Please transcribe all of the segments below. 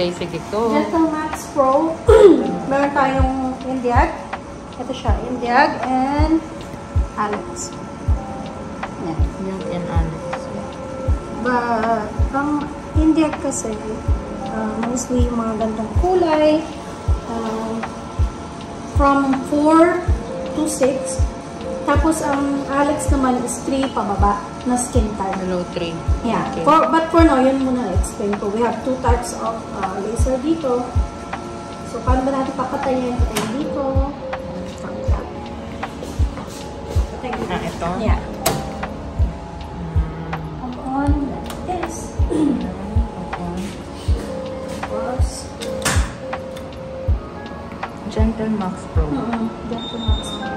Okay, sige ko. Gentle Max Pro. Meron tayong Indiag. Ito siya, Indiag and Alex. Yan. Indiag and Alex. But, ang Indiag kasi, mostly yung mga gandang kulay. From 4 to 6. Tapos, ang Alex naman is 3 pababa na skin type. Below 3. Yeah. Okay. But for now, yun muna na-explain ko. We have 2 types of laser dito. So, paano ba natin papatayin? Patayin dito. Patayin dito. Ito? Yeah. Come on, like this. Tapos, Gentle Max Pro. Gentle Max Pro.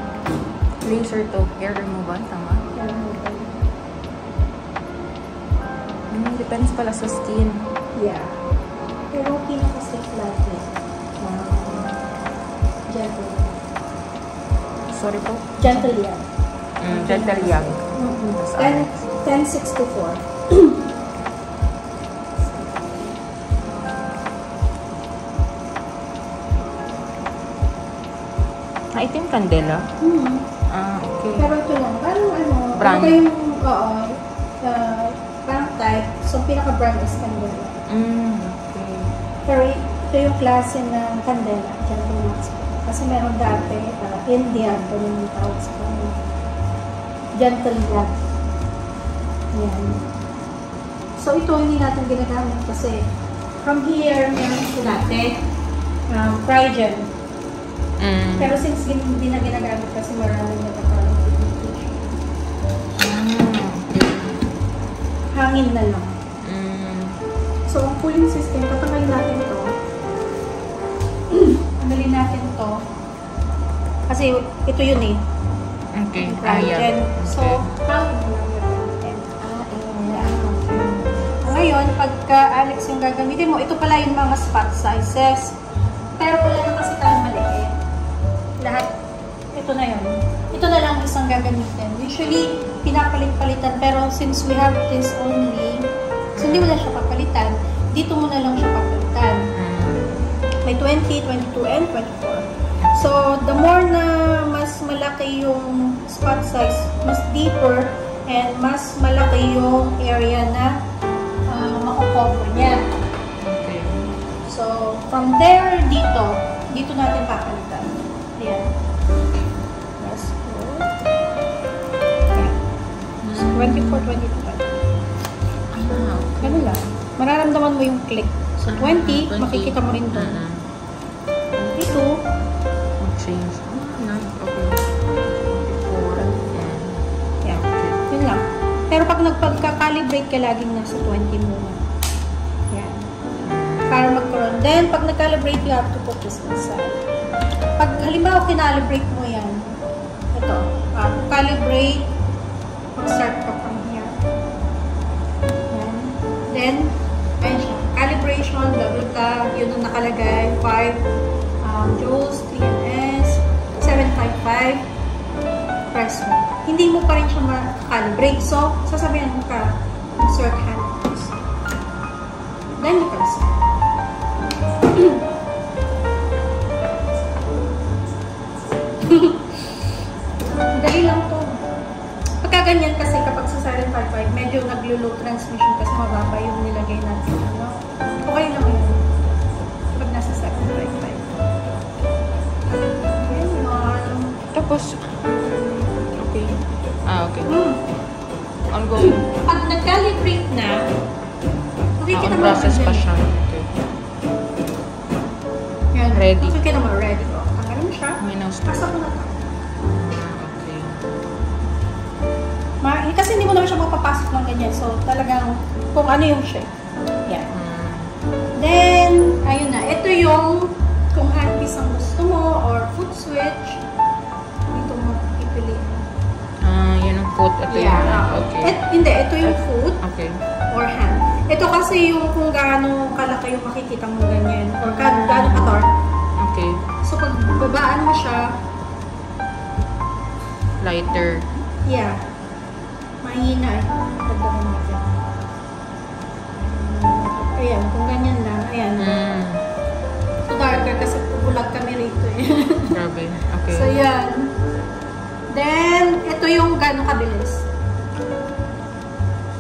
Laser to hair removal, tama? Hair removal. Depends pala sa skin. Yeah. Pero pinaka-safe natin. Gentle. Sorry po? Gentle yan. Gentle Young. 1064. Ito yung Candela? Okay. Pero ito lang. Parang ano, brand? Ito yung, parang type. So, pinaka-brand is Candela. Okay. Pero ito yung klase ng Candela. Gentle Max. Kasi meron dati, Indian, ganyan yung tawag sa kanya. Gentle Young. Yan. So, ito hindi natin ginagamit kasi from here, meron ito dati. Prygen. Pero since hindi na ginagamit kasi maraming nagkakaroon ng pigmentation. Hangin na lang. So, ang cooling system, tatanggalin natin ito. Tanggalin natin ito. Kasi ito yun eh. Okay. Prygen. So, hangin na lang natin. Ngayon, pagka Alex yung gagamitin mo, ito pala yung mga spot sizes. Pero wala na kasi tayong maliit. Lahat, ito na yun. Ito na lang isang gagamitin. Usually, pinapalit-palitan. Pero since we have this only, so hindi mo na siya papalitan. Dito mo na lang siya papalitan. May 20, 22, and 24. So, the more na mas malaki yung spot size, mas deeper, and mas malaki yung area na makukover niya. Okay. So, from there, dito natin papalitan. Ayan. Let's go. Ayan. 24, 22. Ganun lang. Mararamdaman mo yung click. So, 20, makikita mo rin doon. 22. Mag-change. Okay. 24. Ayan. Yun lang. Pero pag nagpagka-calibrate ka, laging nasa 20 muna. Ayan. Para magkaroon. Then, pag nag-calibrate, you have to put this inside. Pag halimbawa kinalibrate mo yan, ito, calibrate, mag-start ka from here. Yan. Then, ayan siya. Calibration, double ka, yun ang nakalagay, 5 joules, 3 ms, 755, press mo. Hindi mo pa rin siya ma-calibrate. So, sasabihan mo ka, insert hand. Then, you can start. Dali lang to. Pagka ganyan kasi kapag sa silent 5.5, medyo naglo-low transmission kasi mababa yung nilagay natin. Ano? Okay lang yun. Pag nasa silent 5.5. Ganyan. Tapos, okay. Okay. Ongoing. Pag nag-calibrate na, makikita mo process pa siya. Okay. Yan. Ready. Makikita mo, ready ko. Tanggalin mo siya. May no-stop. Pasok mo na ito. Okay. Kasi hindi mo naman siya mapapasok ng ganyan. So, talagang kung ano yung shape. Yan. Then, ayun na. Ito yung kung handpiece ang gusto mo or foot switch. Dito mo ipili. Yun ang foot. Ito yung okay. Hindi, ito yung foot okay. or hand. Ito kasi yung kung gaano kalaki yung makikita mo ganyan or gaano ka-dark. Okay. So, pag babaan mo siya, lighter. yeah. Mahina eh. Pagdaman natin. Ayan, kung ganyan lang. Ayan. So, darker kasi bulag kami rito eh. Grabe. Okay. So, yan. Then, ito yung gano'ng kabilis.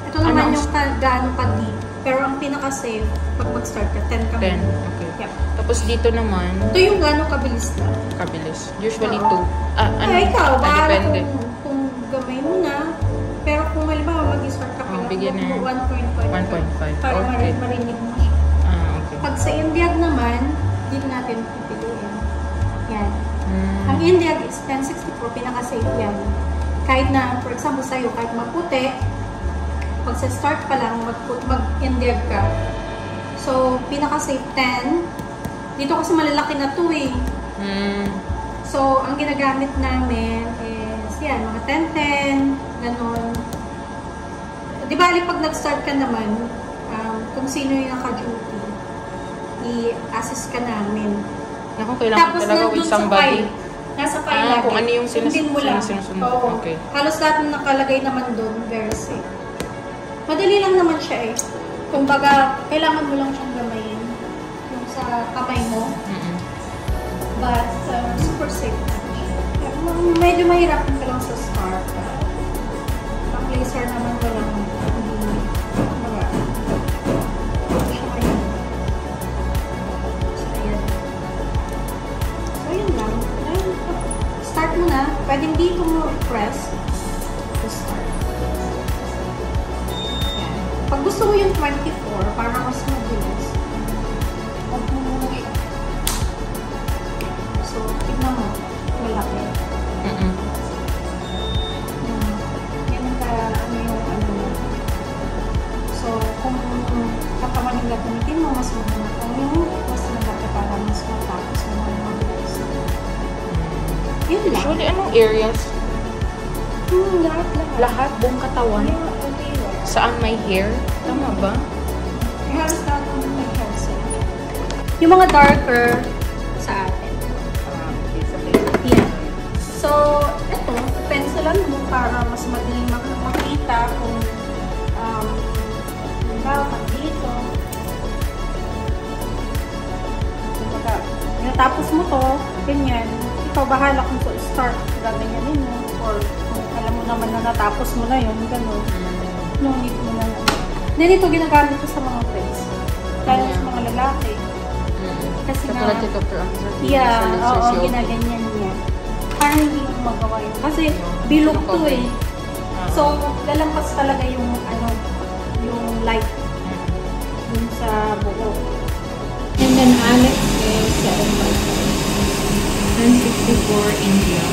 Ito naman yung gano'ng ka-deep. Pero ang pinaka-safe, pag mag-start ka, 10 ka 10. muna. Okay. Yep. Tapos dito naman, Ito yung gano'ng kabilis na. kabilis. Usually Oo. 2. Ano? Ikaw, bahala Depende. kung gamay mo na. Pero kung halimbawa mag-start ka pa lang, beginner. 1.5. 1.5. Para Okay. marinig mo siya. Okay. Pag sa Indiag naman, dito natin pipiliin. Yan. Ang Mm. Indiag is 1064, pinaka-safe yan. Kahit na, for example, sa'yo, kahit maputi, pag sa start pa lang, mag-Indiag ka. So, pinaka-safe 10. Dito kasi malalaki na to eh. So, ang ginagamit namin is, yan, mga 10-10, ganun. Di ba, pag nag-start ka naman, kung sino yung naka-duty, i-assist ka namin. Naku, kailangan Tapos talaga with nandun sa somebody. file. Nasa file lagi. Kung ano yung Sundin mo lang. sinusunod. Oo. Okay. Halos lahat ng nakalagay naman doon, very safe. Madali lang naman siya eh. Kumbaga, kailangan mo lang siyang gamayin. Yung sa kamay mo. But, super safe naman siya. Medyo mahirapan ka lang sa start. Pang laser naman walang hindi. Kumbaga, siya kayo. So, ayan. So, yun lang. Start mo na. Pwedeng dito mo i-press. To start. Yan. Pag gusto mo yung 24, para mas mabilis, huwag mo muna i- So, tignan mo. Malaki. Yan ang ano yung ano mo. So, kung katawan yung gagamitin mo, mas maganda. Kung yung mas malaki para mas matapos mo mga mabilis. Yun lang. Usually, anong areas? Lahat. Lahat, buong katawan. Everywhere. Saan may hair? Tama ba? Halos lahat ng may hairset. Yung mga darker sa atin. Yeah. So, ito, pencilan mo para mas madaling makita kung halimbawa dito. Kumbaga, natapos mo to, ganyan. Ikaw bahala kung to start, gaganyanin mo. Or kung alam mo naman na natapos mo na yun, gano'n. No need mo na. Then ito, ginagamit ko sa mga friends. Lalo sa mga lalaki. Kasi nga, Katulad si Dr. Amzor. yeah, oo, ginaganyan niya. Para hindi mo magawa yun. Kasi bilog to eh. So, lalampas talaga yung ano, yung light dun sa buhok. And then Alex is 755. 1064 India.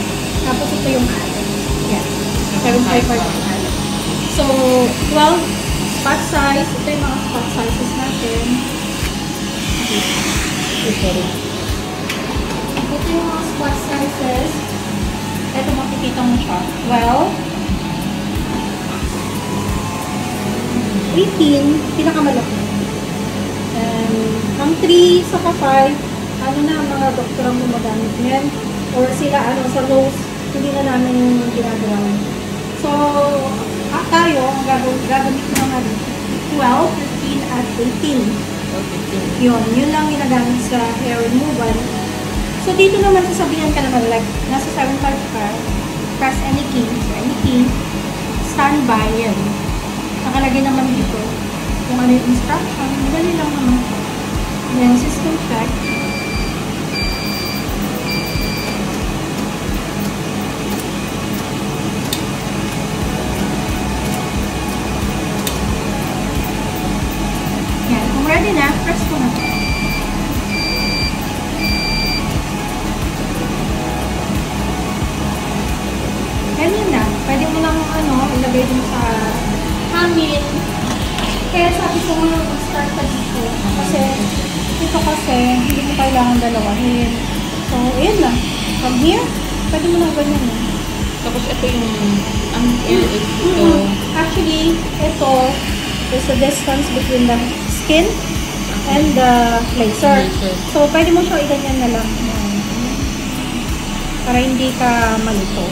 Tapos ito yung Alex. Yeah. 755 yung Alex. So, 12 spot size. Ito yung mga spot sizes natin. Ito yung mga spot sizes. Ito makikita mo siya. 12, 18, pinakamalaki. Ang 3 sa 5, ano na, mga doktor ang gumagamit niyan. Or sila, ano, sa nose, hindi na namin yung ginagawa. So, tayo, ang gagamit naman 12, 15, at 18. Yun lang ginagamit sa hair removal. So, dito naman sasabihan ka naman, like, nasa 7.5 ka, press any key, standby, yan. Nakalagay naman dito kung ano yung instruction, madali lang naman. Then, system check. Yan, kung ready na, press ko na. Ganyan na. Pwede mo lang ilagay din sa hangin. Kaya sabi ko nga, mag-start ka dito. Kasi, ito kasi, hindi mo kailangan dalawahin. So, ayan na. From here, pwede mo lang ganyan na. Tapos ito yung, ang air is ito. Actually, ito is the distance between the skin and the laser. So, pwede mo siya iganyan na lang. Para hindi ka malito.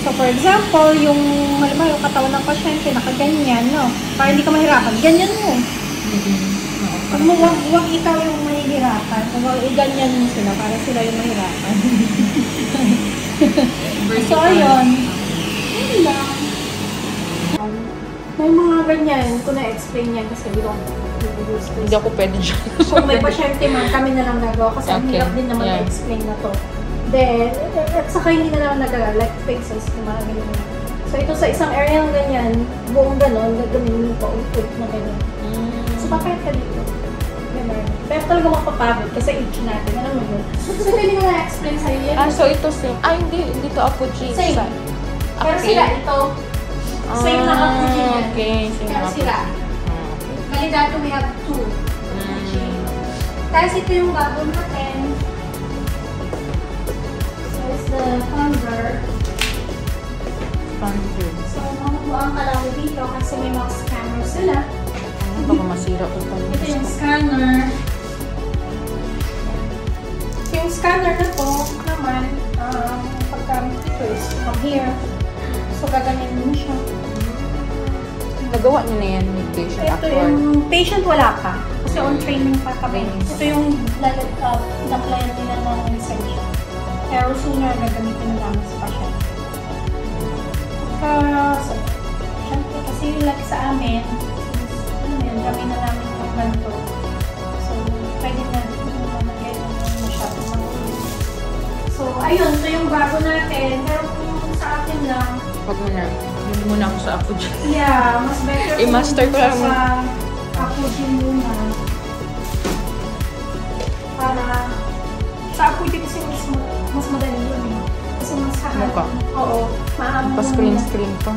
So, for example, yung katawan ng pasyente, nakaganyan, no? Para hindi ka mahirapan, ganyan mo. Wag ikaw yung mahihirapan. Wag ganyan mo sila para sila yung mahirapan. So, ayun. Ayun lang. May mga ganyan. Kung na-explain yan kasi we don't use this. Hindi ako pwede dyan. Kung may pasyente man, kami na lang nagawa kasi ang Okay. hirap din naman Yeah. na-explain na to. Then, at saka hindi na naman nagagawa, like faces, yung mga ganyan. So, ito sa isang area ng ganyan, buong ganon, gagawin mo pa ulit na ganyan. So, papayat ka dito. Ganun. Pero talaga mapapagod kasi age natin. Alam mo yun? So, hindi ko na-explain sa'yo yan. So ito same. Hindi to Apogee. Same. Pero Okay. sila, ito, same na Apogee yan. Okay, same Pero na sila. Validato, we have two. Tapos ito yung bago natin. So, it's the thunder. So, mamubuang ka lang dito kasi may mga scanner sila. Baka masira ko pa. Ito yung scanner. Yung scanner na to naman, paggamit ito is from here. So, gaganin mo siya. Nagawa niyo na yan with patient Ito actual. yung patient wala pa. Kasi on training pa kami. Ito yung na-plan nila ng lisensya. Pero sooner gagamitin na namin sa patient. So, syempre kasi like sa amin, gawin na namin yung ganito. So, pwede na mag-get masyadong mag-uwi. So, ayun. Ito yung bago natin. Pero kung sa akin lang, Huwag mo na. Hindi muna ako sa Apogee. yeah, mas better I-master ko lang. sa Apogee muna. Para sa Apogee kasi mas madali yun eh. Kasi mas Mukha. Oo. Maamo. Pa-screen pa.